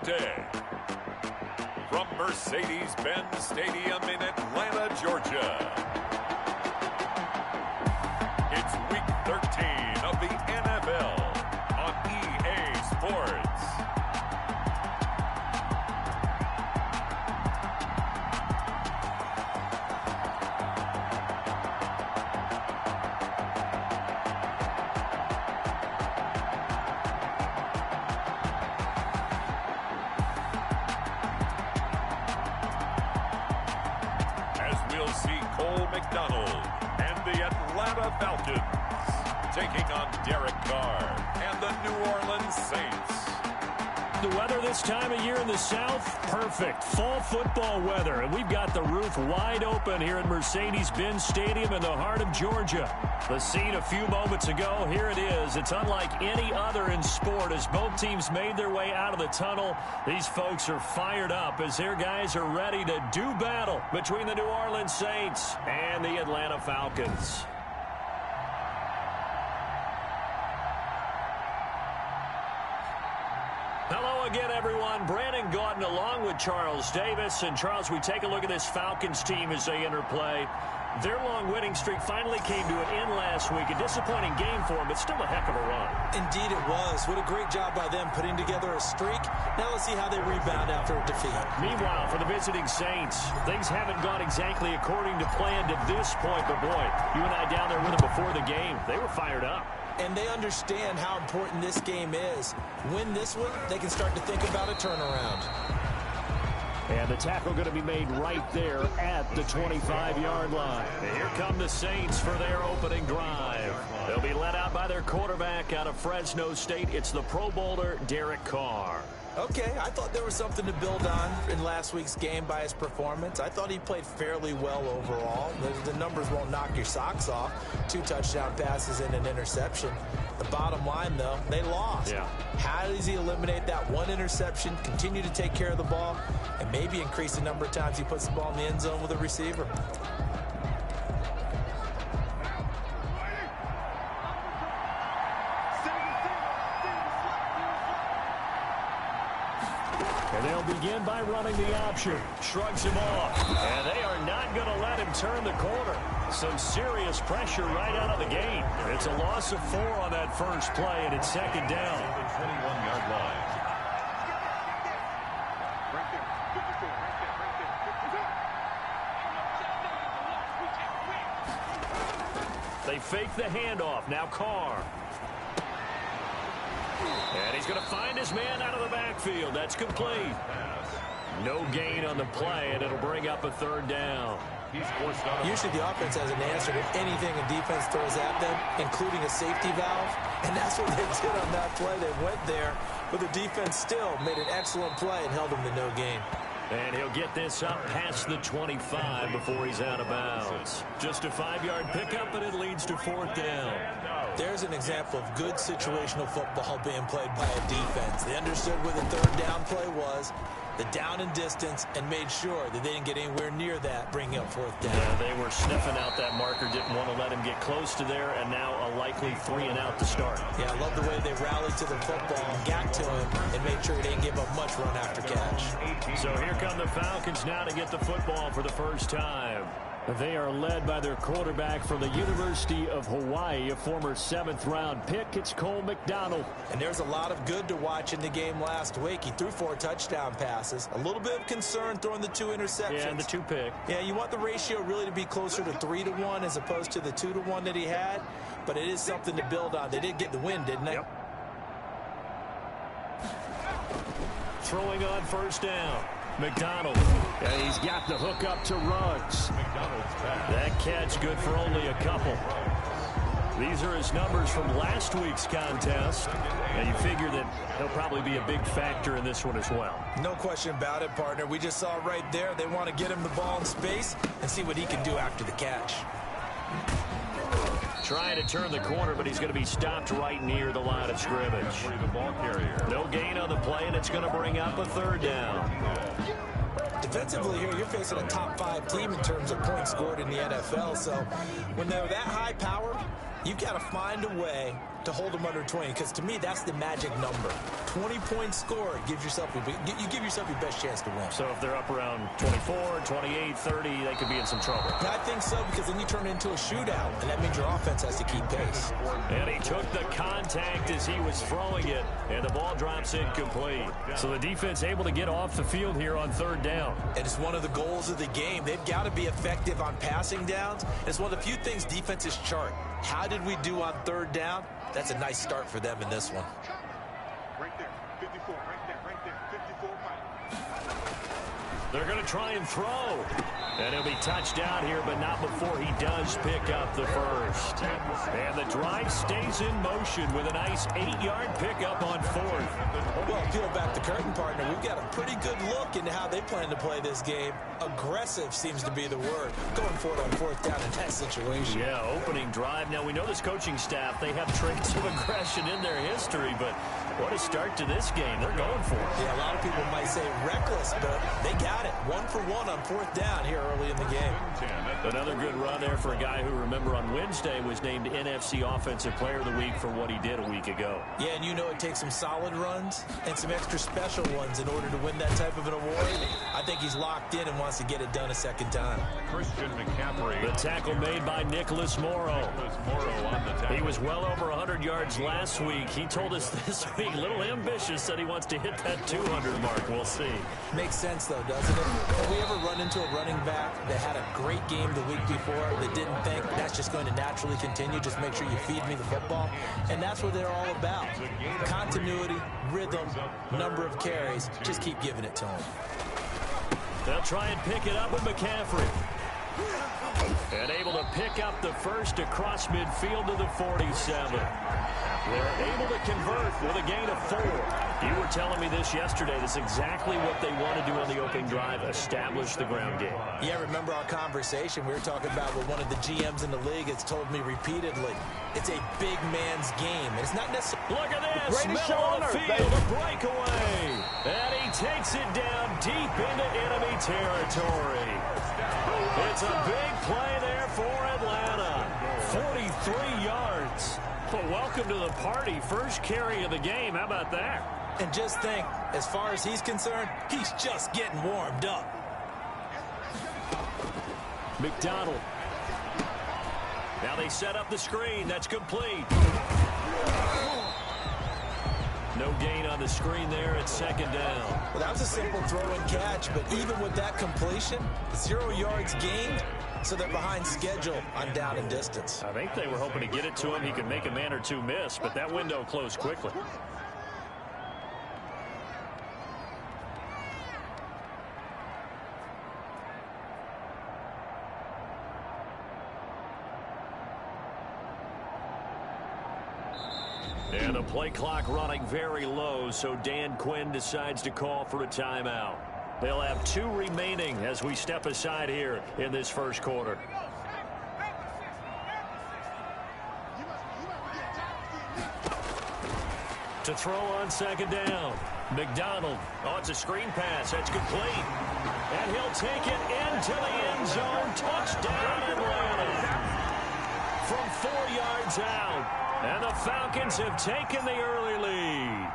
today. From Mercedes-Benz Stadium in Atlanta, Georgia. It's Week 13 of the NFL on EA Sports. Falcons taking on Derek Carr and the New Orleans Saints. The weather this time of year in the South, perfect. Fall football weather, and we've got the roof wide open here at Mercedes-Benz Stadium in the heart of Georgia. The scene a few moments ago, here it is. It's unlike any other in sport as both teams made their way out of the tunnel. These folks are fired up as their guys are ready to do battle between the New Orleans Saints and the Atlanta Falcons. Hello again, everyone. Brandon Gaudin along with Charles Davis. And, Charles, we take a look at this Falcons team as they enter play. Their long winning streak finally came to an end last week. A disappointing game for them, but still a heck of a run. Indeed it was. What a great job by them putting together a streak. Now let's see how they rebound after a defeat. Meanwhile, for the visiting Saints, things haven't gone exactly according to plan to this point. But, boy, you and I down there with them before the game, they were fired up. And they understand how important this game is. Win this one, they can start to think about a turnaround. And the tackle going to be made right there at the 25-yard line. And here come the Saints for their opening drive. They'll be led out by their quarterback out of Fresno State. It's the Pro Bowler, Derek Carr. Okay, I thought there was something to build on in last week's game by his performance. I thought he played fairly well overall. The numbers won't knock your socks off. 2 touchdown passes and an interception. The bottom line, though, they lost. Yeah. How does he eliminate that one interception, continue to take care of the ball, and maybe increase the number of times he puts the ball in the end zone with a receiver? And they'll begin by running the option. Shrugs him off. And they are not going to let him turn the corner. Some serious pressure right out of the gate. It's a loss of 4 on that first play, and it's second down. 21-yard line. They fake the handoff. Now Carr. And he's going to find his man out of the backfield. That's complete. No gain on the play, and it'll bring up a third down. Usually the offense has an answer to anything a defense throws at them, including a safety valve. And that's what they did on that play. They went there, but the defense still made an excellent play and held them to no gain. And he'll get this up past the 25 before he's out of bounds. Just a 5-yard pickup, and it leads to 4th down. There's an example of good situational football being played by a defense. They understood where the third down play was, the down and distance, and made sure that they didn't get anywhere near that, bringing up 4th down. Yeah, they were sniffing out that marker, didn't want to let him get close to there, and now a likely 3-and-out to start. Yeah, I love the way they rallied to the football, got to him, and made sure he didn't give up much run after catch. So here come the Falcons now to get the football for the first time. They are led by their quarterback from the University of Hawaii, a former 7th-round pick. It's Cole McDonald. And there's a lot of good to watch in the game last week. He threw 4 touchdown passes. A little bit of concern throwing the 2 interceptions. Yeah, and the 2 pick. Yeah, you want the ratio really to be closer to 3-to-1 as opposed to the 2-to-1 that he had. But it is something to build on. They did get the win, didn't they? Yep. Throwing on first down. McDonald. And he's got the hook up to Ruggs. That catch good for only a couple. These are his numbers from last week's contest. And you figure that he'll probably be a big factor in this one as well. No question about it, partner. We just saw right there they want to get him the ball in space and see what he can do after the catch. Trying to turn the corner, but he's going to be stopped right near the line of scrimmage. No gain on the play, and it's going to bring up a 3rd down. Defensively here, you're facing a top 5 team in terms of points scored in the NFL. So when they're that high powered, you've got to find a way to hold them under 20, because to me, that's the magic number. 20 points scored gives yourself, you give yourself your best chance to win. So if they're up around 24, 28, 30, they could be in some trouble. I think so, because then you turn it into a shootout, and that means your offense has to keep pace. And he took the contact as he was throwing it, and the ball drops incomplete. So the defense able to get off the field here on third down. And it's one of the goals of the game. They've got to be effective on passing downs. It's one of the few things defenses chart. How did we do on third down? That's a nice start for them in this one. Right there, 54, right there, 54. They're going to try and throw. And he'll be touched down here, but not before he does pick up the first. And the drive stays in motion with a nice 8-yard pickup on fourth. Well, peel back the curtain, partner. We've got a pretty good look into how they plan to play this game. Aggressive seems to be the word. Going for it on fourth down in that situation. Yeah, opening drive. Now, we know this coaching staff, they have traits of aggression in their history, but what a start to this game. They're going for it. Yeah, a lot of people might say reckless, but they got it. 1 for 1 on fourth down here early in the game. Another good run there for a guy who, remember, on Wednesday was named NFC Offensive Player of the Week for what he did a week ago. Yeah, and you know it takes some solid runs and some extra special ones in order to win that type of an award. I think he's locked in and wants to get it done a second time. Christian McCaffrey. The tackle made by Nicholas Morrow. On the tackle. He was well over 100 yards last week. He told us this week, a little ambitious, said he wants to hit that 200 mark. We'll see. Makes sense, though, doesn't it? Have we ever run into a running back that had a great game the week before that didn't think that's just going to naturally continue? Just make sure you feed me the football. And that's what they're all about. Continuity, rhythm, number of carries. Just keep giving it to them. They'll try and pick it up with McCaffrey. And able to pick up the first across midfield to the 47. They're able to convert with a gain of 4. You were telling me this yesterday. That's exactly what they want to do on the opening drive, establish the ground game. Yeah, remember our conversation? We were talking about what one of the GMs in the league has told me repeatedly. It's a big man's game. It's not necessarily... Look at this. Middle of the field, a breakaway. And he takes it down deep into enemy territory. It's a big play there for Atlanta. 43 yards. Well, welcome to the party. First carry of the game. How about that? And just think, as far as he's concerned, he's just getting warmed up. McDonald. Now they set up the screen. That's complete. No gain on the screen there at second down. Well, that was a simple throw and catch, but even with that completion, 0 yards gained, so they're behind schedule on down and distance. I think they were hoping to get it to him. He could make a man or two miss, but that window closed quickly. And the play clock running very low, so Dan Quinn decides to call for a timeout. They'll have 2 remaining as we step aside here in this first quarter. To throw on second down. McDonald. Oh, it's a screen pass. That's complete. And he'll take it into the end zone. Touchdown, Atlanta. From 4 yards out. And the Falcons have taken the early lead.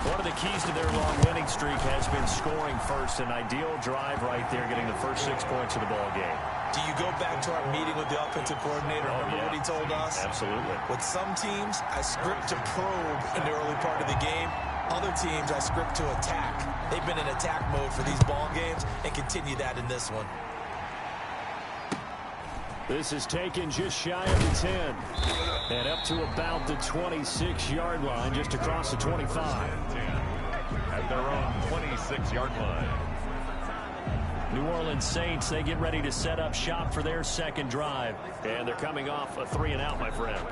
One of the keys to their long winning streak has been scoring first. An ideal drive right there, getting the first 6 points of the ball game. Do you go back to our meeting with the offensive coordinator? Remember what he told us? Absolutely. With some teams, I script to probe in the early part of the game. Other teams, I script to attack. They've been in attack mode for these ball games and continue that in this one. This is taken just shy of the 10. And up to about the 26-yard line, just across the 25. At their own 26-yard line. New Orleans Saints, they get ready to set up shop for their second drive. And they're coming off a 3-and-out, my friend.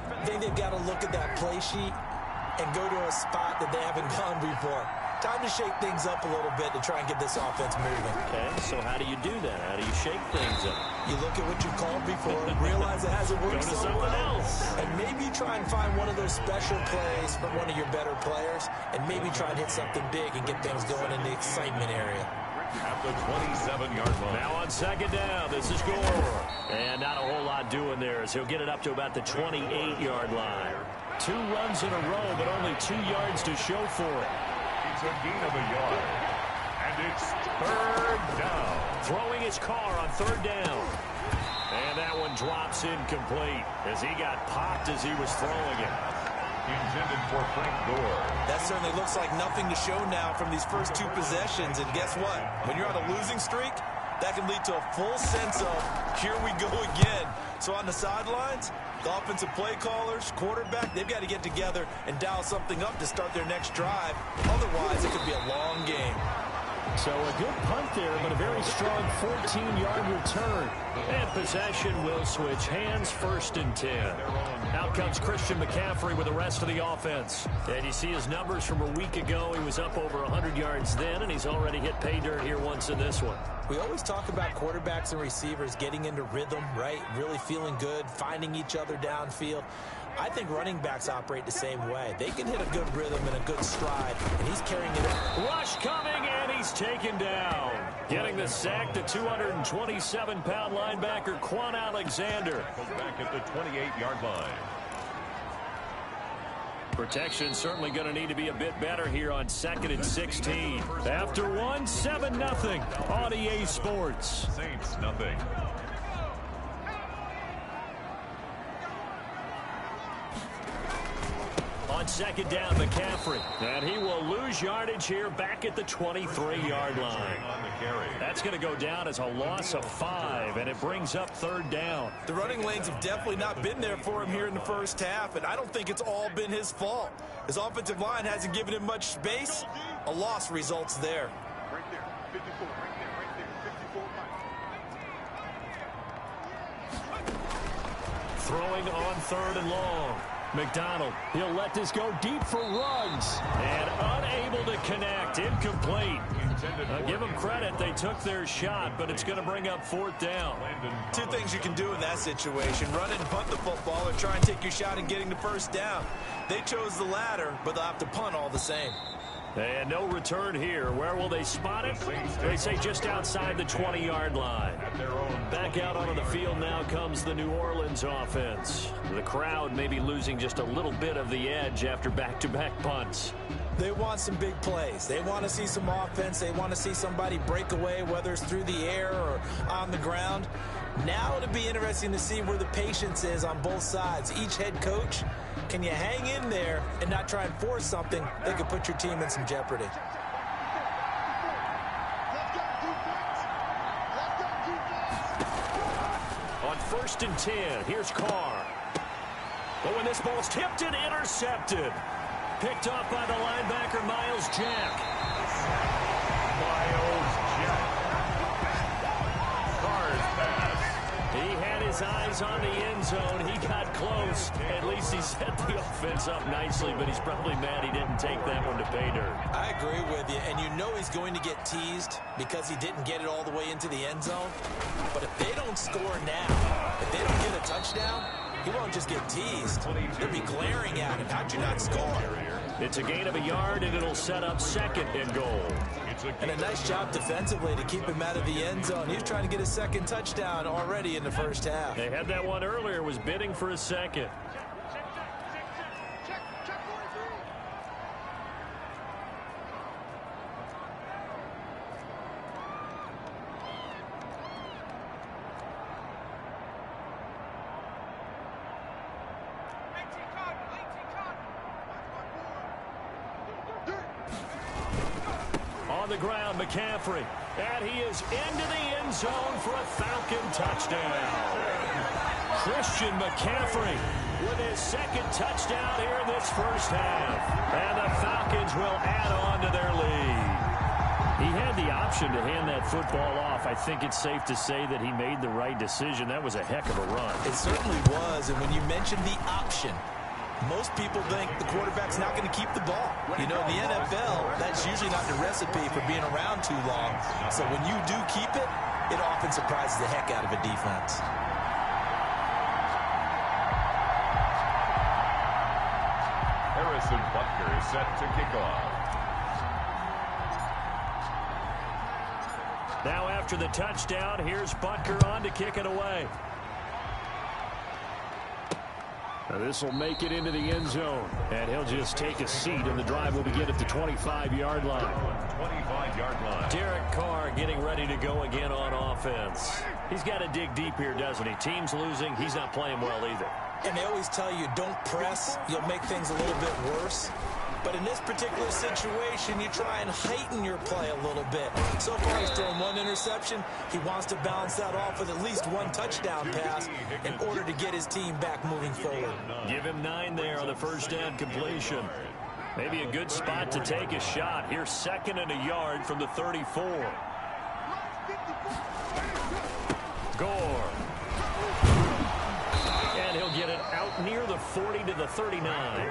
I think they've got to look at that play sheet and go to a spot that they haven't gone before. Time to shake things up a little bit to try and get this offense moving. Okay, so how do you do that? How do you shake things up? You look at what you called before, realize it hasn't worked Go to so something well, else. and maybe try and find one of those special plays from one of your better players, and maybe try and hit something big and get things going in the excitement area. at the 27-yard line. Now on second down, this is Gore. And not a whole lot doing there as he'll get it up to about the 28-yard line. 2 runs in a row, but only 2 yards to show for it. It's a gain of a yard. And it's third down. Throwing his car on third down. And that one drops incomplete as he got popped as he was throwing it. Intended for Frank Gore. That certainly looks like nothing to show now from these first 2 possessions. And guess what? When you're on a losing streak, that can lead to a full sense of, here we go again. So on the sidelines, the offensive play callers, quarterback, they've got to get together and dial something up to start their next drive. Otherwise, it could be a long game. So a good punt there, but a very strong 14-yard return. And possession will switch hands, 1st and 10. Out comes Christian McCaffrey with the rest of the offense. And you see his numbers from a week ago. He was up over 100 yards then, and he's already hit pay dirt here once in this one. We always talk about quarterbacks and receivers getting into rhythm, right? Really feeling good, finding each other downfield. I think running backs operate the same way. They can hit a good rhythm and a good stride, and he's carrying it out. Rush coming, and he's taken down. Getting the sack, the 227-pound linebacker, Quan Alexander. Goes back at the 28-yard line. Protection certainly going to need to be a bit better here on 2nd and 16. After 1, 7-0 on EA Sports. Saints, nothing. On second down, McCaffrey. And he will lose yardage here back at the 23-yard line. That's going to go down as a loss of 5, and it brings up 3rd down. The running lanes have definitely not been there for him here in the first half, and I don't think it's all been his fault. His offensive line hasn't given him much space. A loss results there. Right there. 54. Right there. 54. Throwing on 3rd and long. McDonald, he'll let this go deep for Ruggs. And unable to connect. Incomplete. Give them credit. They took their shot, but it's going to bring up 4th down. 2 things you can do in that situation. Run it and punt the football or try and take your shot at getting the 1st down. They chose the latter, but they'll have to punt all the same. And no return here. Where will they spot it? They say just outside the 20-yard line. Back out onto the field now comes the New Orleans offense. The crowd may be losing just a little bit of the edge after back-to-back punts. They want some big plays. They want to see some offense. They want to see somebody break away, whether it's through the air or on the ground. Now it'll be interesting to see where the patience is on both sides. Each head coach, can you hang in there and not try and force something that could put your team in some jeopardy? On 1st and 10, here's Carr. But when this ball's tipped and intercepted. Picked off by the linebacker, Miles Jack. Miles Jack. Carr's pass. He had his eyes on the end zone. He got close. At least he set the offense up nicely, but he's probably mad he didn't take that one to pay dirt. I agree with you, and you know he's going to get teased because he didn't get it all the way into the end zone. But if they don't score now, if they don't get a touchdown, he won't just get teased. They'll be glaring at him. How'd you not score? It's a gain of a yard, and it'll set up 2nd and goal. And a nice job defensively to keep him out of the end zone. He was trying to get his 2nd touchdown already in the first half. They had that one earlier, was bidding for a 2nd. On the ground, McCaffrey. And he is into the end zone for a Falcon touchdown. Christian McCaffrey with his 2nd touchdown here in this first half. And the Falcons will add on to their lead. He had the option to hand that football off. I think it's safe to say that he made the right decision. That was a heck of a run. It certainly was. And when you mentioned the option, most people think the quarterback's not going to keep the ball. You know, in the NFL, that's usually not the recipe for being around too long. So when you do keep it, it often surprises the heck out of a defense. Harrison Butker is set to kick off. Now after the touchdown, here's Butker on to kick it away. Now this will make it into the end zone, and he'll just take a seat, and the drive will begin at the 25-yard line. 25-yard line. Derek Carr getting ready to go again on offense. He's got to dig deep here, doesn't he? Team's losing. He's not playing well either. And they always tell you, don't press. You'll make things a little bit worse. But in this particular situation, you try and heighten your play a little bit. So far, he's thrown one interception. He wants to balance that off with at least one touchdown pass in order to get his team back moving forward. Give him 9 there on the first down completion. Maybe a good spot to take a shot. Here's 2nd and a yard from the 34. Gore. And he'll get it out near the 40 to the 39.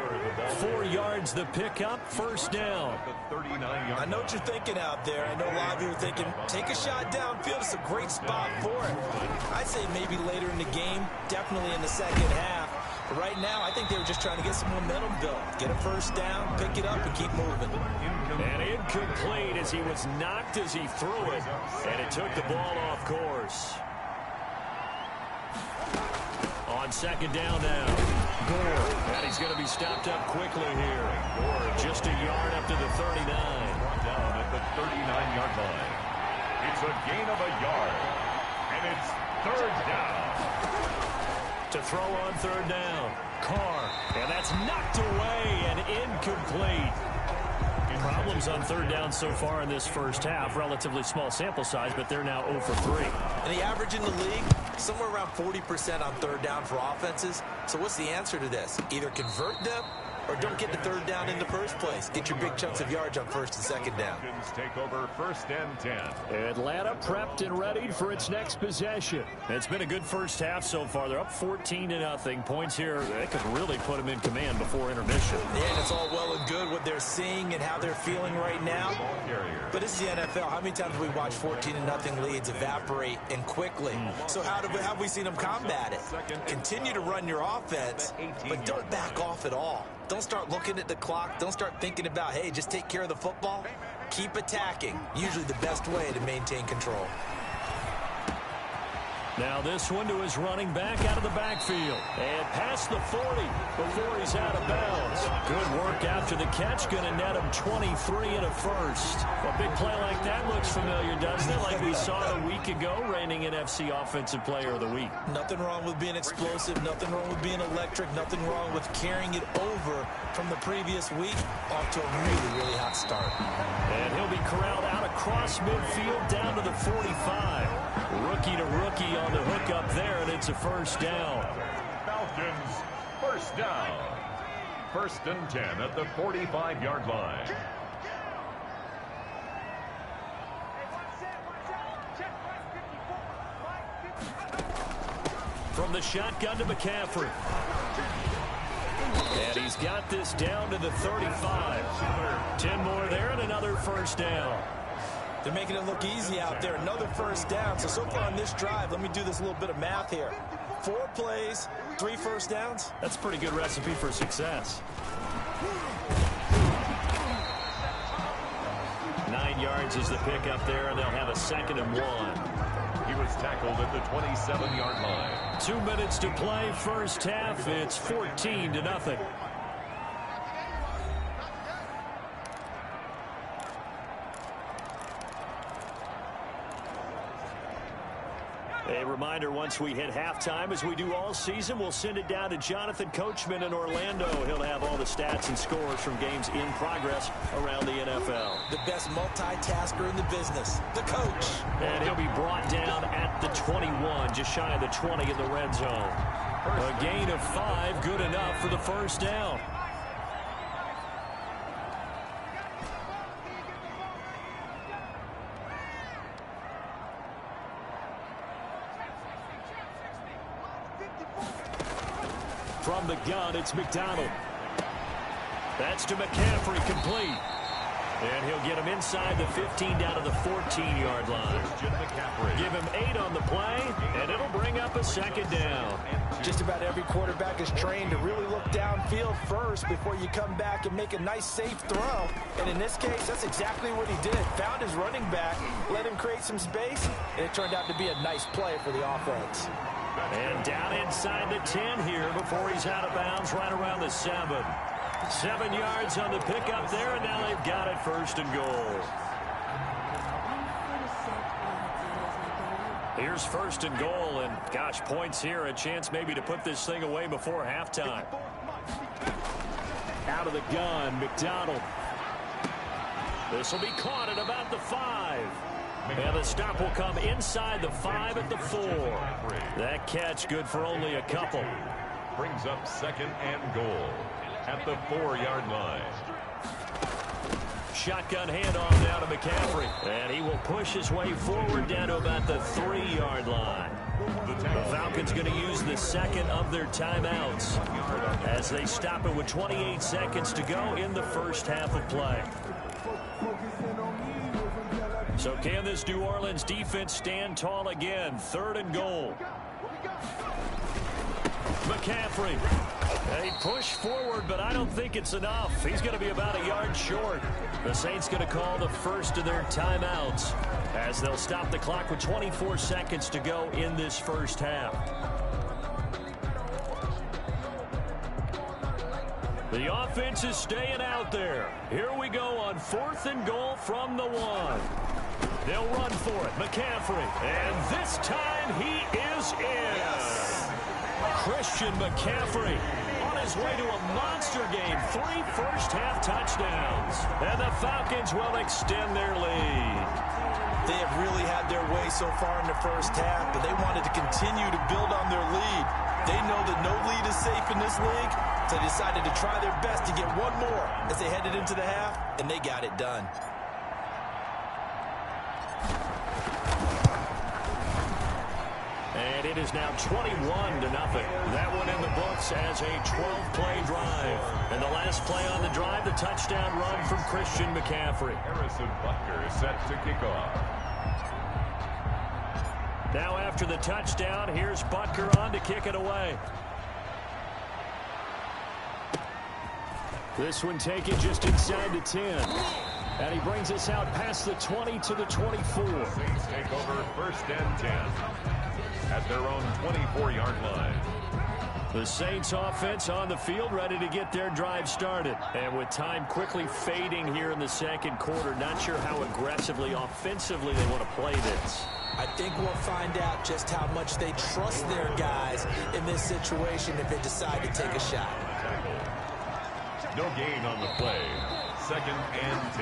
4 yards the pickup, first down. I know what you're thinking out there. I know a lot of you are thinking, take a shot downfield. It's a great spot for it. I'd say maybe later in the game, definitely in the second half. But right now, I think they were just trying to get some momentum built. Get a first down, pick it up, and keep moving. And incomplete as he was knocked as he threw it. And it took the ball off course. On second down now, Gore, and he's going to be stopped up quickly here. Gore just a yard up to the 39. Brought down at the 39-yard line. It's a gain of a yard, and it's 3rd down. To throw on 3rd down, Carr, and that's knocked away and incomplete. Problems on 3rd down so far in this first half. Relatively small sample size, but they're now 0 for 3. And the average in the league, somewhere around 40% on 3rd down for offenses. So what's the answer to this? Either convert them or don't get the 3rd down in the first place. Get your big chunks of yards on 1st and 2nd down. Falcons take over 1st and 10. Atlanta prepped and ready for its next possession. It's been a good first half so far. They're up 14-0. Points here, they could really put them in command before intermission. Yeah, and it's all well and good what they're seeing and how they're feeling right now. But this is the NFL. How many times have we watched 14-0 leads evaporate and quickly? So how have we seen them combat it? Continue to run your offense, but don't back off at all. Don't start looking at the clock. Don't start thinking about, hey, just take care of the football. Keep attacking. Usually the best way to maintain control. Now this one to his running back out of the backfield. And past the 40 before he's out of bounds. Good work after the catch. Going to net him 23 and a first. A big play like that looks familiar, doesn't it? Like we saw a week ago, reigning NFC Offensive Player of the Week. Nothing wrong with being explosive. Nothing wrong with being electric. Nothing wrong with carrying it over from the previous week off to a really, really hot start. And he'll be corralled out across midfield down to the 45. Rookie to rookie on the hook up there, and it's a first down. Falcons, first down. 1st and 10 at the 45-yard line. From the shotgun to McCaffrey. And he's got this down to the 35. 10 more there and another first down. They're making it look easy out there. Another first down. So far on this drive, let me do this little bit of math here. 4 plays, 3 first downs. That's a pretty good recipe for success. 9 yards is the pickup there, and they'll have a 2nd and 1. He was tackled at the 27-yard line. 2 minutes to play, first half. It's 14-0. A reminder, once we hit halftime, as we do all season, we'll send it down to Jonathan Coachman in Orlando. He'll have all the stats and scores from games in progress around the NFL. The best multitasker in the business, the coach. And he'll be brought down at the 21, just shy of the 20 in the red zone. A gain of 5, good enough for the first down. From the gun, it's McDonald. That's to McCaffrey, complete. And he'll get him inside the 15 down to the 14-yard line. Give him 8 on the play, and it'll bring up a second down. Just about every quarterback is trained to really look downfield first before you come back and make a nice, safe throw. And in this case, that's exactly what he did. Found his running back, let him create some space, and it turned out to be a nice play for the offense. And down inside the 10 here before he's out of bounds right around the 7. 7 yards on the pickup there, and now they've got it 1st and goal. Here's 1st and goal, and gosh, points here, a chance maybe to put this thing away before halftime. Out of the gun, McDonald. This will be caught at about the 5. And the stop will come inside the 5 at the 4. That catch good for only a couple. Brings up 2nd and goal at the 4-yard line. Shotgun handoff now to McCaffrey. And he will push his way forward down to about the 3-yard line. The Falcons going to use the 2nd of their timeouts as they stop it with 28 seconds to go in the first half of play. So can this New Orleans defense stand tall again? 3rd and goal. McCaffrey. They push forward, but I don't think it's enough. He's going to be about a yard short. The Saints going to call the first of their timeouts as they'll stop the clock with 24 seconds to go in this first half. The offense is staying out there. Here we go on 4th and goal from the 1. They'll run for it. McCaffrey. And this time he is in. Yes. Christian McCaffrey on his way to a monster game. 3 first-half touchdowns. And the Falcons will extend their lead. They have really had their way so far in the first half, but they wanted to continue to build on their lead. They know that no lead is safe in this league, so they decided to try their best to get one more as they headed into the half, and they got it done. And it is now 21-0. That one in the books as a 12-play drive. And the last play on the drive, the touchdown run from Christian McCaffrey. Harrison Butker is set to kick off. Now after the touchdown, here's Butker on to kick it away. This one taken just inside the 10. And he brings us out past the 20 to the 24. Saints take over 1st and 10 at their own 24-yard line. The Saints offense on the field ready to get their drive started. And with time quickly fading here in the 2nd quarter, not sure how aggressively, offensively they want to play this. I think we'll find out just how much they trust their guys in this situation if they decide to take a shot. No gain on the play. 2nd and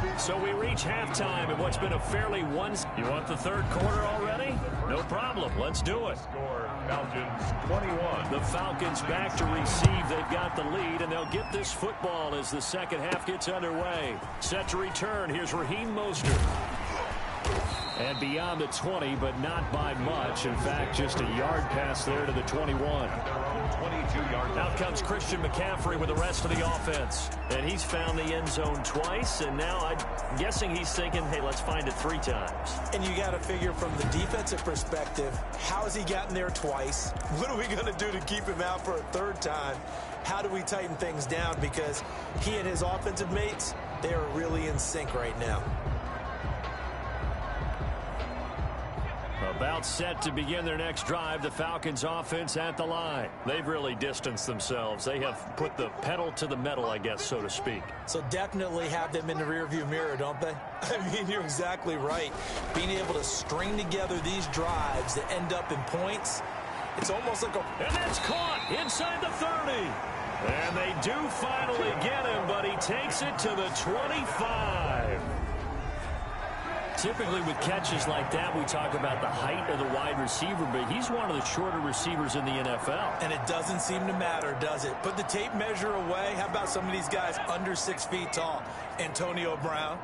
10. So we reach halftime in what's been a fairly You want the 3rd quarter already? No problem. Let's do it. Score, Falcons 21. The Falcons back to receive. They've got the lead, and they'll get this football as the 2nd half gets underway. Set to return. Here's Raheem Mostert. And beyond the 20, but not by much. In fact, just a yard pass there to the 21. 22-yard. Out comes Christian McCaffrey with the rest of the offense. And he's found the end zone twice, and now I'm guessing he's thinking, hey, let's find it 3 times. And you got to figure from the defensive perspective, how has he gotten there twice? What are we going to do to keep him out for a 3rd time? How do we tighten things down? Because he and his offensive mates, they are really in sync right now. About set to begin their next drive, the Falcons offense at the line. They've really distanced themselves. They have put the pedal to the metal, I guess, so to speak. So definitely have them in the rearview mirror, don't they? I mean, you're exactly right. Being able to string together these drives that end up in points, it's almost like a... And that's caught inside the 30. And they do finally get him, but he takes it to the 25. Typically with catches like that, we talk about the height of the wide receiver, but he's one of the shorter receivers in the NFL. And it doesn't seem to matter, does it? Put the tape measure away. How about some of these guys under 6 feet tall? Antonio Brown,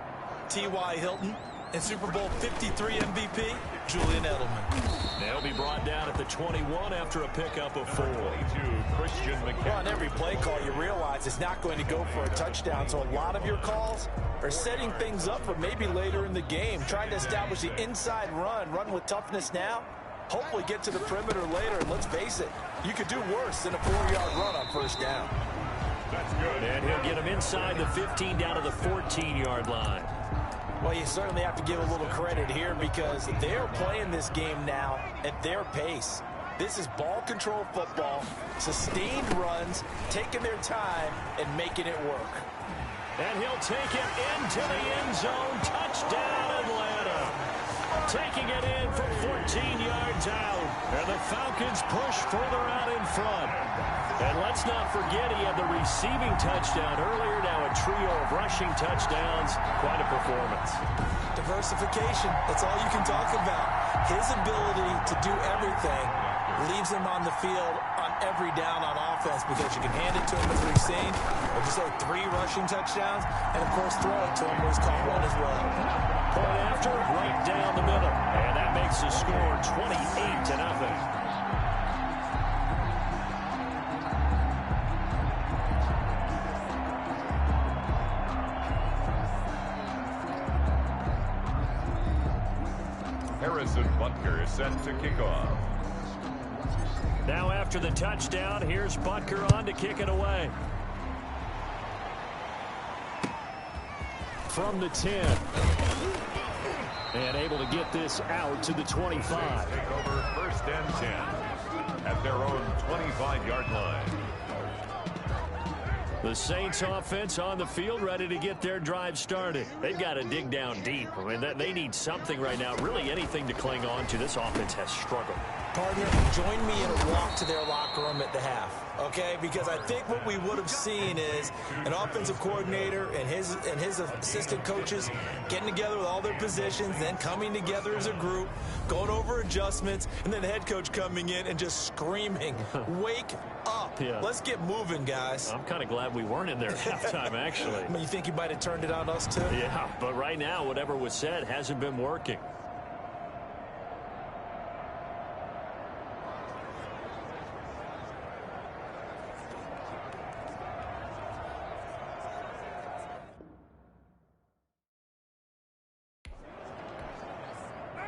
T.Y. Hilton, And Super Bowl 53 MVP, Julian Edelman. They'll be brought down at the 21 after a pickup of 4. Christian McCaffrey. Well, on every play call, you realize it's not going to go for a touchdown. So a lot of your calls are setting things up for maybe later in the game, trying to establish the inside run with toughness now, hopefully get to the perimeter later. And let's face it, you could do worse than a 4-yard run on first down. That's good. And he'll get him inside the 15 down to the 14-yard line. Well, you certainly have to give a little credit here because they're playing this game now at their pace. This is ball control football, sustained runs, taking their time and making it work. And he'll take it into the end zone. Touchdown, Atlanta. Taking it in from 14 yards out. And the Falcons push further out in front. And let's not forget he had the receiving touchdown earlier. Now a trio of rushing touchdowns. Quite a performance. Diversification. That's all you can talk about. His ability to do everything leaves him on the field on every down on offense because you can hand it to him as we've seen. Or just say 3 rushing touchdowns. And, of course, throw it to him where he's caught 1 as well. Point after, right down the middle. And that makes the score 28-0. Butker is set to kick off. Now after the touchdown, here's Butker on to kick it away. From the 10. And able to get this out to the 25. Take over 1st and 10 at their own 25-yard line. The Saints offense on the field ready to get their drive started. They've got to dig down deep. I mean, they need something right now, really anything to cling on to. This offense has struggled. Partner, join me in a walk to their locker room at the half, okay? Because I think what we would have seen is an offensive coordinator and his assistant coaches getting together with all their positions, then coming together as a group, going over adjustments, and then the head coach coming in and just screaming, wake up. Yeah. Let's get moving, guys. I'm kind of glad we weren't in there at halftime, actually. I mean, you think you might have turned it on us, too? Yeah, but right now, whatever was said hasn't been working.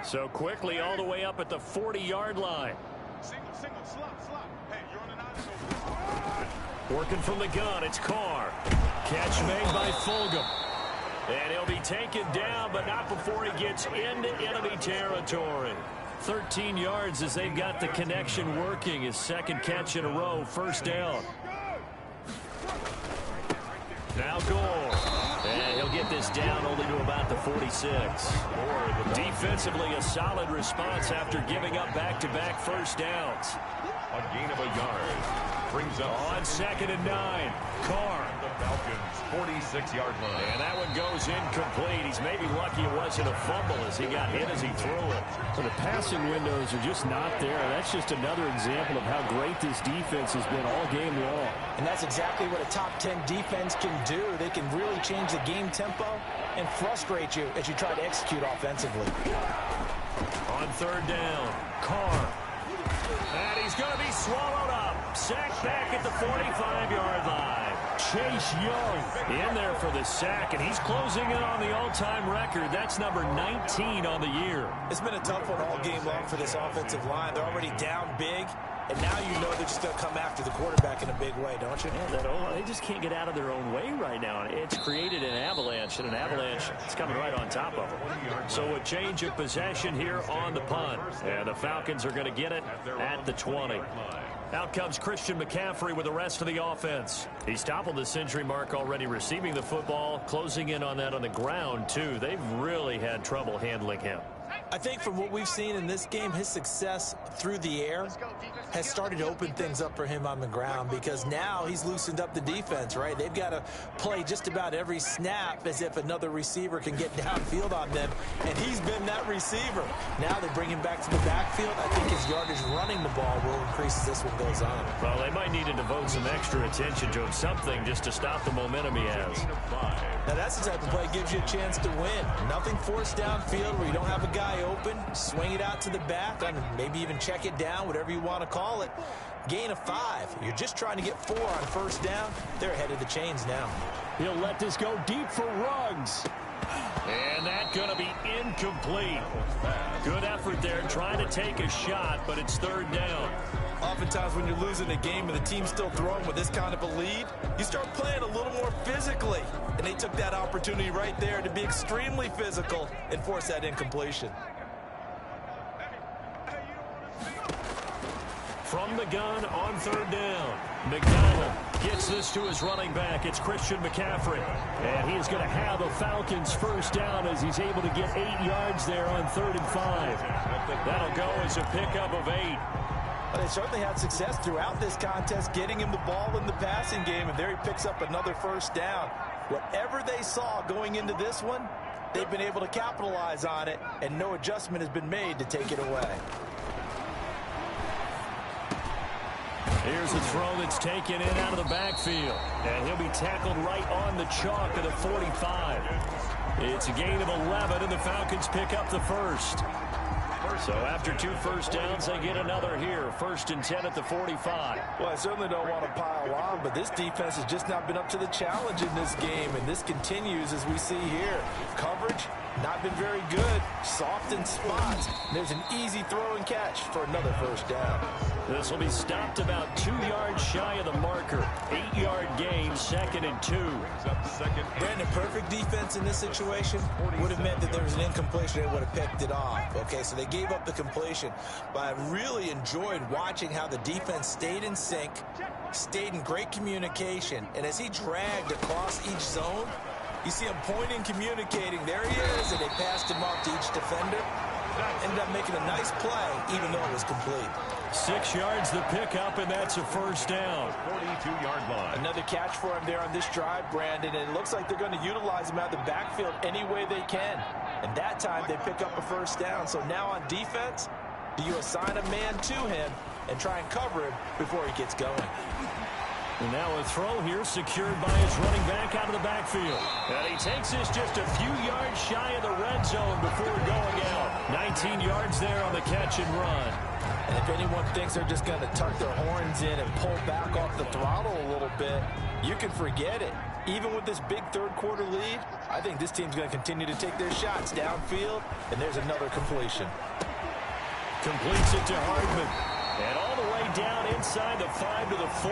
So quickly all the way up at the 40-yard line. Single, slot. Hey, you're on an option. Working from the gun, it's Carr. Catch made by Fulgham. And he'll be taken down, but not before he gets into enemy territory. 13 yards as they've got the connection working. His second catch in a row, 1st down. Now Gore. And he'll get this down only to about the 46. Defensively, a solid response after giving up back-to-back 1st downs. A gain of a yard. Brings up on 2nd and 9. Carr. The Falcons 46-yard line. And that one goes incomplete. He's maybe lucky it wasn't a fumble as he got hit as he threw it. So the passing windows are just not there. That's just another example of how great this defense has been all game long. And that's exactly what a top 10 defense can do. They can really change the game tempo and frustrate you as you try to execute offensively. On 3rd down, Carr. And he's going to be swallowed up. Sacked back at the 45-yard line. Chase Young in there for the sack, and he's closing in on the all-time record. That's number 19 on the year. It's been a tough one all game long for this offensive line. They're already down big, and now you know they're just going to come after the quarterback in a big way, don't you? Yeah, they just can't get out of their own way right now. It's created an avalanche, and an avalanche is coming right on top of them. So a change of possession here on the punt. And the Falcons are going to get it at the 20. Out comes Christian McCaffrey with the rest of the offense. He's toppled the century mark already receiving the football, closing in on that on the ground, too. They've really had trouble handling him. I think from what we've seen in this game, his success through the air has started to open things up for him on the ground, because now he's loosened up the defense, right? They've got to play just about every snap as if another receiver can get downfield on them, and he's been that receiver. Now they bring him back to the backfield. I think his yardage running the ball will increase as this one goes on. Well, they might need to devote some extra attention to him, something just to stop the momentum he has. Now that's the type of play that gives you a chance to win. Nothing forced downfield where you don't have a guy open. Swing it out to the back, and maybe even check it down, whatever you want to call it. Gain of 5. You're just trying to get 4 on first down. They're ahead of the chains now. He'll let this go deep for Ruggs. And that's going to be incomplete. Good effort there trying to take a shot, but it's third down. Oftentimes when you're losing a game and the team's still throwing with this kind of a lead, you start playing a little more physically. And they took that opportunity right there to be extremely physical and force that incompletion. From the gun on third down, McDonald gets this to his running back. It's Christian McCaffrey. And he is going to have a Falcons first down as he's able to get 8 yards there on 3rd and 5. That'll go as a pickup of 8. But they certainly had success throughout this contest getting him the ball in the passing game, and there he picks up another first down. Whatever they saw going into this one, they've been able to capitalize on it, and no adjustment has been made to take it away. Here's a throw that's taken in out of the backfield. And he'll be tackled right on the chalk of the 45. It's a gain of 11, and the Falcons pick up the first. So after 2 first downs, they get another here. 1st and 10 at the 45. Well, I certainly don't want to pile on, but this defense has just not been up to the challenge in this game, and this continues as we see here. Coverage, not been very good. Soft in spots. There's an easy throw and catch for another first down. This will be stopped about 2 yards shy of the marker. 8-yard gain, 2nd and 2. Brandon, perfect defense in this situation would have meant that there was an incompletion. They would have picked it off. Okay, so they gave up the completion. But I really enjoyed watching how the defense stayed in sync, stayed in great communication, and as he dragged across each zone, you see him pointing, communicating. There he is, and they passed him off to each defender. Ended up making a nice play, even though it was complete. 6 yards the pickup, and that's a first down. 42-yard line. Another catch for him there on this drive, Brandon, and it looks like they're going to utilize him out of the backfield any way they can. And that time they pick up a first down. So now on defense, do you assign a man to him and try and cover him before he gets going? And now a throw here secured by his running back out of the backfield. And he takes this just a few yards shy of the red zone before going out. 19 yards there on the catch and run. And if anyone thinks they're just going to tuck their horns in and pull back off the throttle a little bit, you can forget it. Even with this big third-quarter lead, I think this team's going to continue to take their shots downfield, and there's another completion. Completes it to Hardman. And all the way down inside the 5 to the 4.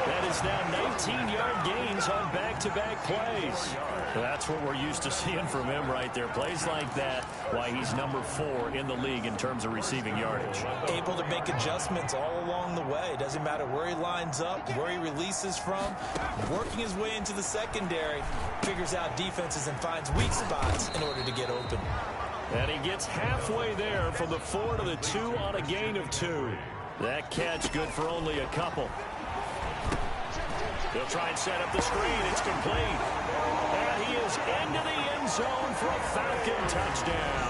That is now 19-yard gains on back-to-back plays. That's what we're used to seeing from him right there. Plays like that, why he's number 4 in the league in terms of receiving yardage. Able to make adjustments all along the way. Doesn't matter where he lines up, where he releases from. Working his way into the secondary, figures out defenses and finds weak spots in order to get open. And he gets halfway there from the 4 to the 2 on a gain of 2. That catch good for only a couple. He'll try and set up the screen. It's complete. And he is into the end zone for a Falcon touchdown.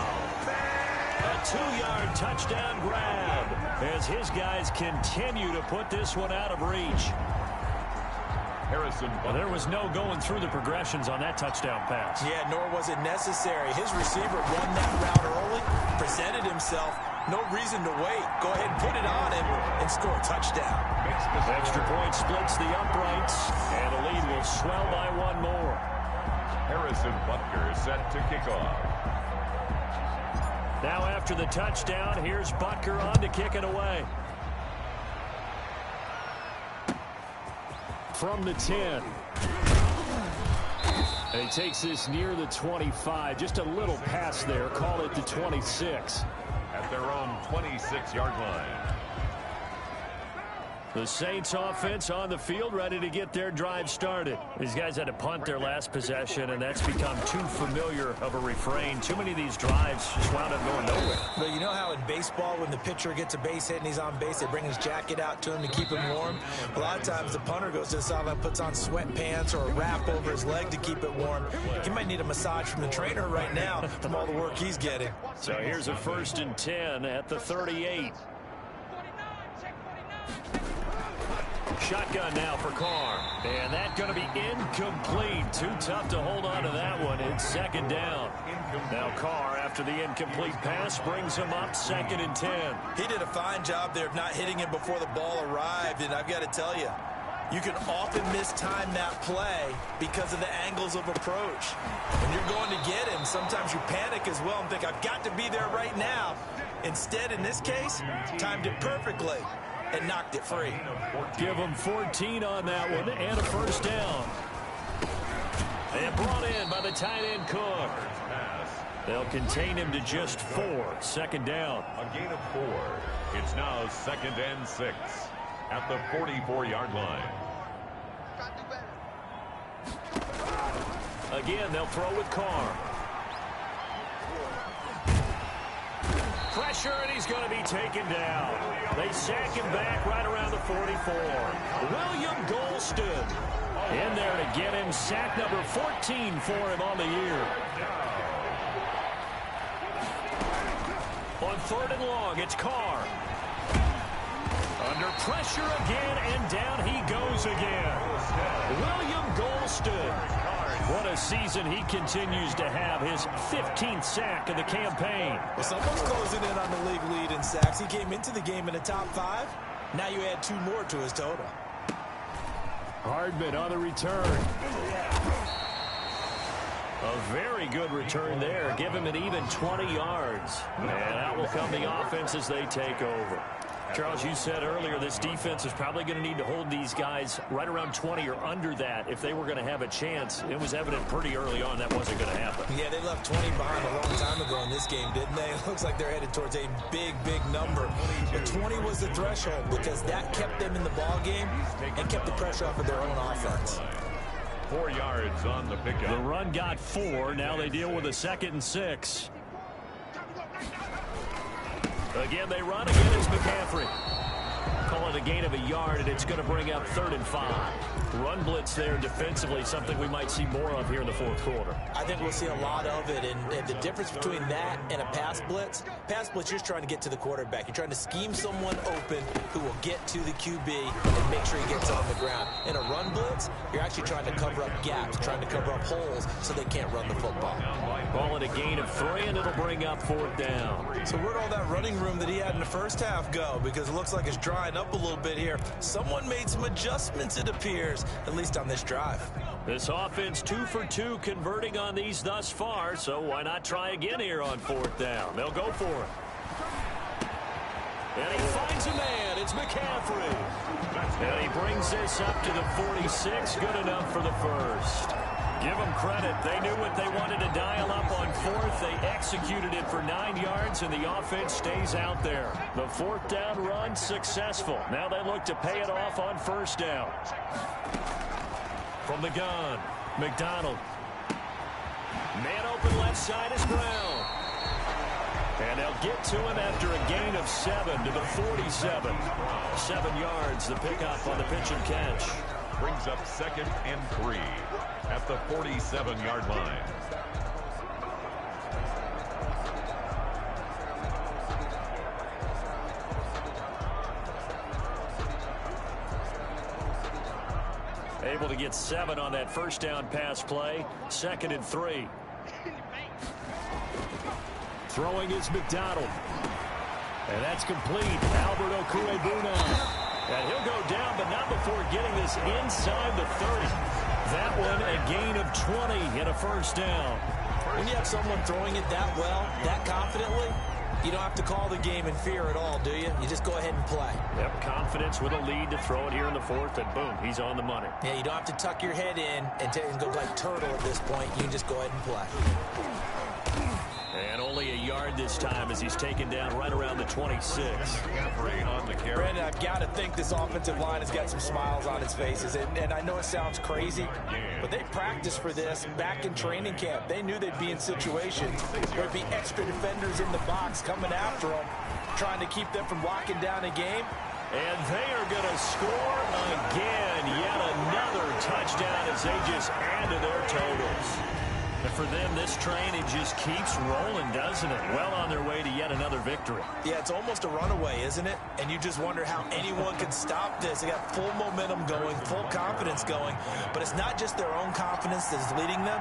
A 2-yard touchdown grab as his guys continue to put this one out of reach. Well, there was no going through the progressions on that touchdown pass. Yeah, nor was it necessary. His receiver run that route early, presented himself. No reason to wait. Go ahead and put it on him and score a touchdown. Extra point splits the uprights, and the lead will swell by 1 more. Harrison Butker is set to kick off. Now after the touchdown, here's Butker on to kick it away. From the 10. And he takes this near the 25. Just a little pass there. Call it the 26. At their own 26-yard line. The Saints offense on the field, ready to get their drive started. These guys had to punt their last possession, and that's become too familiar of a refrain. Too many of these drives just wound up going nowhere. But you know how in baseball, when the pitcher gets a base hit and he's on base, they bring his jacket out to him to keep him warm? A lot of times the punter goes to the sideline, puts on sweatpants or a wrap over his leg to keep it warm. He might need a massage from the trainer right now from all the work he's getting. So here's a 1st and 10 at the 38. Shotgun now for Carr. And that's going to be incomplete. Too tough to hold on to that one. It's 2nd down. Now Carr, after the incomplete pass, brings him up 2nd and 10. He did a fine job there of not hitting him before the ball arrived. And I've got to tell you, you can often mistime that play because of the angles of approach. When you're going to get him, sometimes you panic as well and think, I've got to be there right now. Instead, in this case, timed it perfectly and knocked it free. Give them 14 on that one and a 1st down. And brought in by the tight end Cook. They'll contain him to just 4. 2nd down. A gain of 4. It's now 2nd and 6 at the 44-yard line. Again, they'll throw with Carr. Pressure, and he's going to be taken down. They sack him back right around the 44. William Golston in there to get him. Sack number 14 for him on the year. On 3rd and long, it's Carr. Under pressure again, and down he goes again. William Golston. What a season he continues to have. His 15th sack of the campaign. Well, someone's closing in on the league lead in sacks. He came into the game in the top 5. Now you add 2 more to his total. Hardman on the return. A very good return there. Give him an even 20 yards. And out will come the offense as they take over. Charles, you said earlier this defense is probably going to need to hold these guys right around 20 or under that if they were going to have a chance. It was evident pretty early on that wasn't going to happen. Yeah, they left 20 behind a long time ago in this game, didn't they? It looks like they're headed towards a big, big number. But 20 was the threshold because that kept them in the ball game and kept the pressure off of their own offense. 4 yards on the pickup. The run got 4. Now they deal with a 2nd and 6. Again, they run. Again, it's McCaffrey. Call it a gain of a yard, and it's going to bring up 3rd and 5. Run blitz there defensively, something we might see more of here in the 4th quarter. I think we'll see a lot of it, and the difference between that and a pass blitz, you're just trying to get to the quarterback. You're trying to scheme someone open who will get to the QB and make sure he gets on the ground. In a run blitz, you're actually trying to cover up gaps, trying to cover up holes so they can't run the football. Call it a gain of 3, and it'll bring up 4th down. So where'd all that running room that he had in the first half go? Because it looks like it's drying up a little bit here. Someone made some adjustments, it appears, at least on this drive. This offense 2 for 2 converting on these thus far, so why not try again here on 4th down? They'll go for it. And he finds a man. It's McCaffrey. And he brings this up to the 46. Good enough for the 1st. Give them credit. They knew what they wanted to dial up on 4th. They executed it for 9 yards, and the offense stays out there. The 4th down run successful. Now they look to pay it off on 1st down. From the gun, McDonald. Man open left side is Brown. And they'll get to him after a gain of 7 to the 47. 7 yards, the pickup on the pitch and catch. Brings up 2nd and 3 at the 47-yard line. Able to get 7 on that 1st down pass play. 2nd and 3. Throwing is McDonald. And that's complete. Albert Okwuegbuna. And he'll go down, but not before getting this inside the 30. That one a gain of 20 and a 1st down. When you have someone throwing it that well, that confidently, you don't have to call the game in fear at all, do you? You just go ahead and play. Yep, confidence with a lead to throw it here in the 4th, and boom, he's on the money. Yeah, you don't have to tuck your head in and go like turtle at this point. You can just go ahead and play. And only a yard yard this time as he's taken down right around the 26. On the carry. Brandon, I've got to think this offensive line has got some smiles on its faces. And I know it sounds crazy, but they practiced for this back in training camp. They knew they'd be in situations where there'd be extra defenders in the box coming after them, trying to keep them from locking down a game. And they are going to score again. Yet another touchdown as they just add to their totals. And for them, this train, it just keeps rolling, doesn't it? Well on their way to yet another victory. Yeah, it's almost a runaway, isn't it? And you just wonder how anyone can stop this. They got full momentum going, full confidence going. But it's not just their own confidence that is leading them.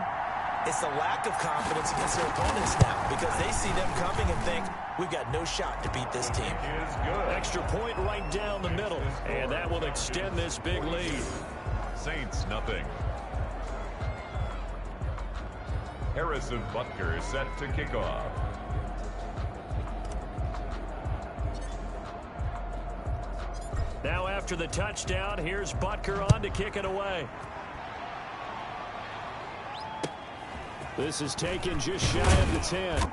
It's the lack of confidence against their opponents now, because they see them coming and think, we've got no shot to beat this team. Extra point right down the middle, and that will extend this big lead. Saints, nothing. Harrison Butker is set to kick off. Now after the touchdown, here's Butker on to kick it away. This is taken just shy of the 10.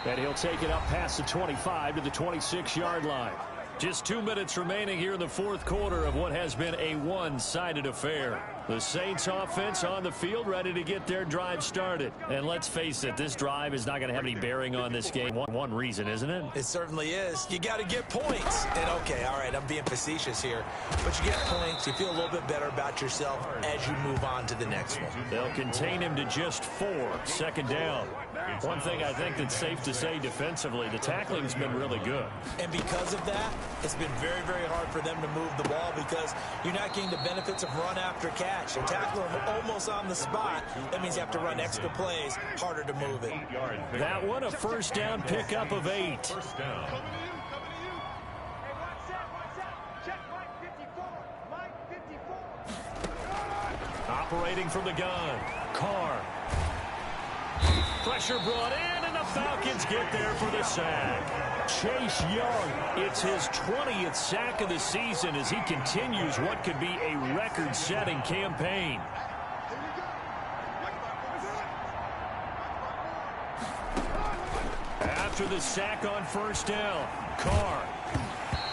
And he'll take it up past the 25 to the 26-yard line. Just 2 minutes remaining here in the fourth quarter of what has been a one-sided affair. The Saints offense on the field ready to get their drive started. And let's face it, this drive is not going to have any bearing on this game. One reason, isn't it? It certainly is. You got to get points. And okay, all right, I'm being facetious here. But you get points, you feel a little bit better about yourself as you move on to the next one. They'll contain him to just 4. Second down. One thing I think that's safe to say defensively, the tackling's been really good. And because of that, it's been very, very hard for them to move the ball because you're not getting the benefits of run after catch. They're tackling them almost on the spot. That means you have to run extra plays, harder to move it. That one, a first down pickup of 8. First down. Operating from the gun, Carr. Pressure brought in, and the Falcons get there for the sack. Chase Young, it's his 20th sack of the season as he continues what could be a record-setting campaign. After the sack on first down, Carr.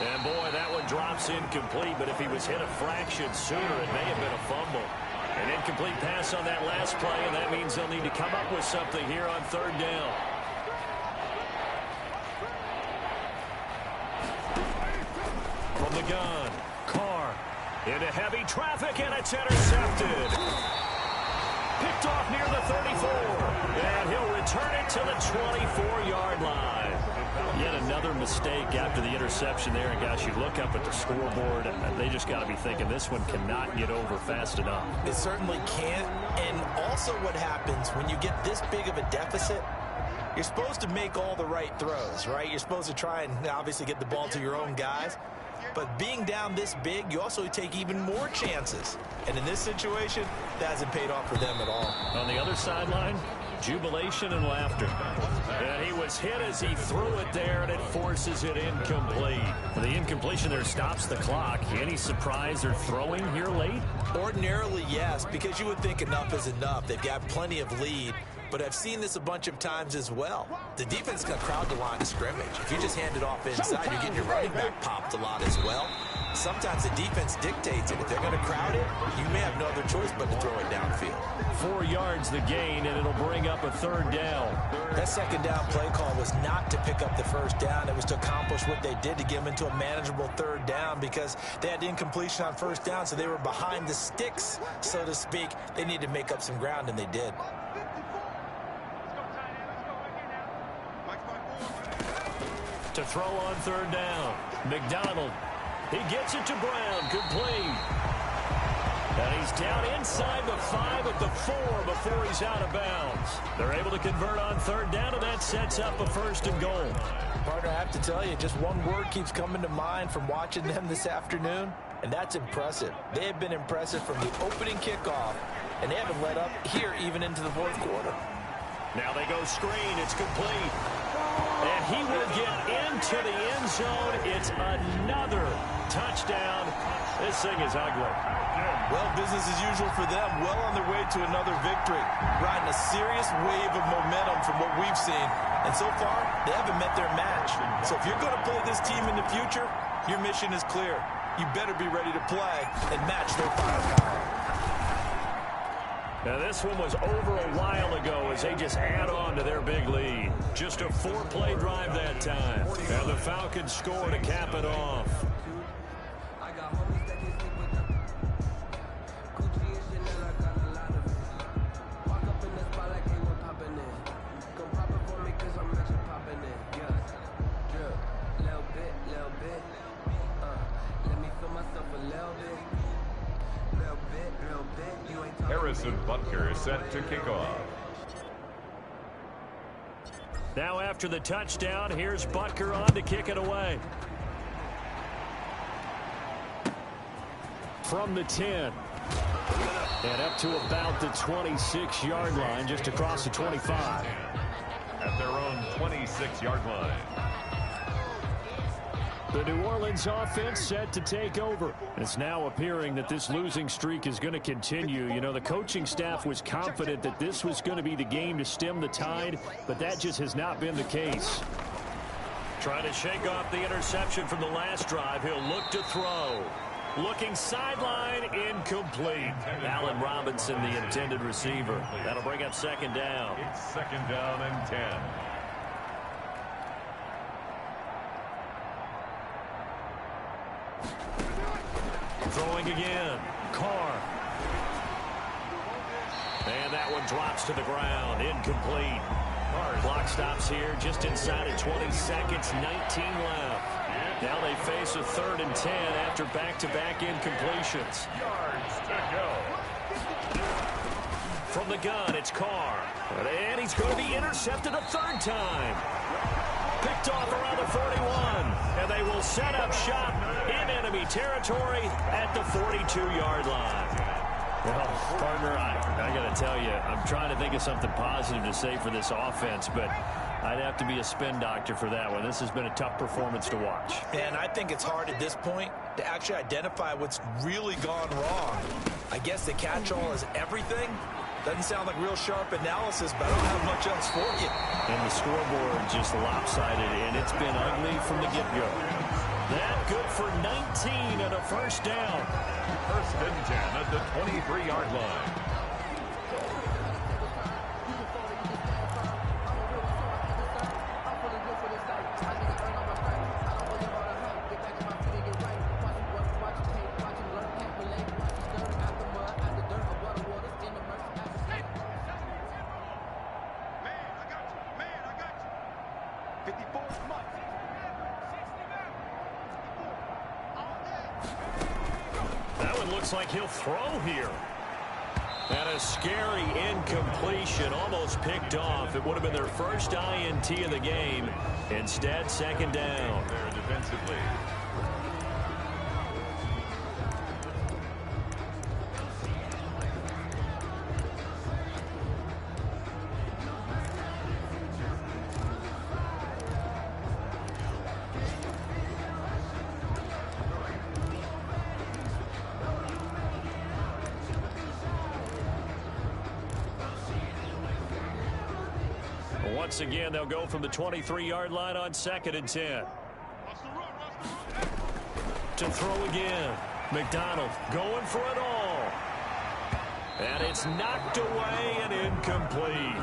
And boy, that one drops incomplete, but if he was hit a fraction sooner, it may have been a fumble. An incomplete pass on that last play, and that means they'll need to come up with something here on third down. From the gun, Carr into heavy traffic, and it's intercepted. Picked off near the 34, and he'll return it to the 24-yard line. Yet another mistake after the interception there, and guys, you look up at the scoreboard, and they just got to be thinking this one cannot get over fast enough. It certainly can't, and also what happens when you get this big of a deficit, you're supposed to make all the right throws, right? You're supposed to try and obviously get the ball to your own guys. But being down this big, you also take even more chances. And in this situation, that hasn't paid off for them at all. On the other sideline, jubilation and laughter. And he was hit as he threw it there, and it forces it incomplete. The incompletion there stops the clock. Any surprise they're throwing here late? Ordinarily, yes, because you would think enough is enough. They've got plenty of lead. But I've seen this a bunch of times as well. The defense is going to crowd the line of scrimmage. If you just hand it off inside, you're getting your running back popped a lot as well. Sometimes the defense dictates it. If they're going to crowd it, you may have no other choice but to throw it downfield. 4 yards the gain, and it'll bring up a third down. That second down play call was not to pick up the first down. It was to accomplish what they did to get them into a manageable third down because they had incompletion on first down, so they were behind the sticks, so to speak. They needed to make up some ground, and they did. To throw on third down, McDonald. He gets it to Brown, complete. And he's down inside the 5 at the 4 before he's out of bounds. They're able to convert on third down, and that sets up a first and goal. Partner, I have to tell you, just one word keeps coming to mind from watching them this afternoon, and that's impressive. They have been impressive from the opening kickoff, and they haven't let up here even into the fourth quarter. Now they go screen. It's complete. And he will get into the end zone. It's another touchdown. This thing is ugly. Well, business as usual for them. Well on their way to another victory. Riding a serious wave of momentum from what we've seen. And so far, they haven't met their match. So if you're going to play this team in the future, your mission is clear. You better be ready to play and match their firepower. Now this one was over a while ago as they just add on to their big lead. Just a 4-play drive that time. And the Falcons score to cap it off. Harrison Butker is set to kick off. Now after the touchdown, here's Butker on to kick it away. From the 10. And up to about the 26-yard line, just across the 25. At their own 26-yard line. The New Orleans offense set to take over. It's now appearing that this losing streak is going to continue. You know, the coaching staff was confident that this was going to be the game to stem the tide, but that just has not been the case. Trying to shake off the interception from the last drive. He'll look to throw. Looking sideline, incomplete. Allen Robinson, the intended receiver. That'll bring up second down. It's second down and 10. Throwing again. Carr. And that one drops to the ground. Incomplete. Clock stops here just inside of 20 seconds. 19 left. Now they face a 3rd and 10 after back-to-back incompletions. Yards to go. From the gun, it's Carr. And he's going to be intercepted a 3rd time. Picked off around the 41. And they will set up shop in enemy territory at the 42-yard line. Well, partner, I got to tell you, I'm trying to think of something positive to say for this offense, but I'd have to be a spin doctor for that one. This has been a tough performance to watch. And I think it's hard at this point to actually identify what's really gone wrong. I guess the catch-all is everything. Doesn't sound like real sharp analysis, but I don't have much else for you. And the scoreboard just lopsided, and it's been ugly from the get-go. That good for 19 and a first down. First and 10 at the 23-yard line. Looks like he'll throw here. And a scary incompletion, almost picked off. It would have been their first INT of the game. Instead, second down. There defensively. Once again, they'll go from the 23-yard line on 2nd and 10. To throw again. McDonald going for it all. And it's knocked away and incomplete.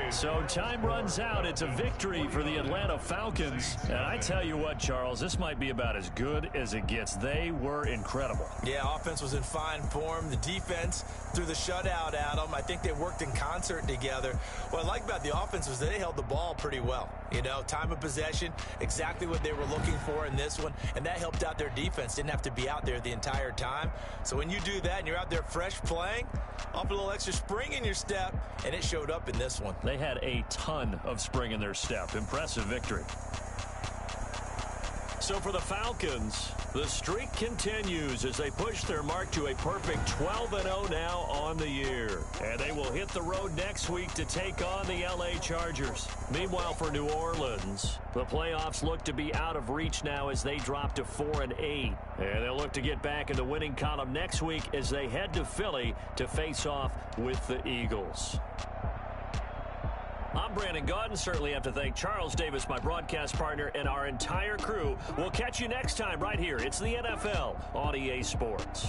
So time runs out. It's a victory for the Atlanta Falcons. And I tell you what, Charles, this might be about as good as it gets. They were incredible. Yeah, offense was in fine form. The defense threw the shutout at them. I think they worked in concert together. What I like about the offense was they held the ball pretty well. You know, time of possession, exactly what they were looking for in this one, and that helped out their defense. Didn't have to be out there the entire time. So when you do that and you're out there fresh playing, offer a little extra spring in your step, and it showed up in this one. They had a ton of spring in their step. Impressive victory. So for the Falcons, the streak continues as they push their mark to a perfect 12-0 now on the year. And they will hit the road next week to take on the LA Chargers. Meanwhile, for New Orleans, the playoffs look to be out of reach now as they drop to 4-8. And they'll look to get back in the winning column next week as they head to Philly to face off with the Eagles. I'm Brandon Gaudin. Certainly have to thank Charles Davis, my broadcast partner, and our entire crew. We'll catch you next time right here. It's the NFL on EA Sports.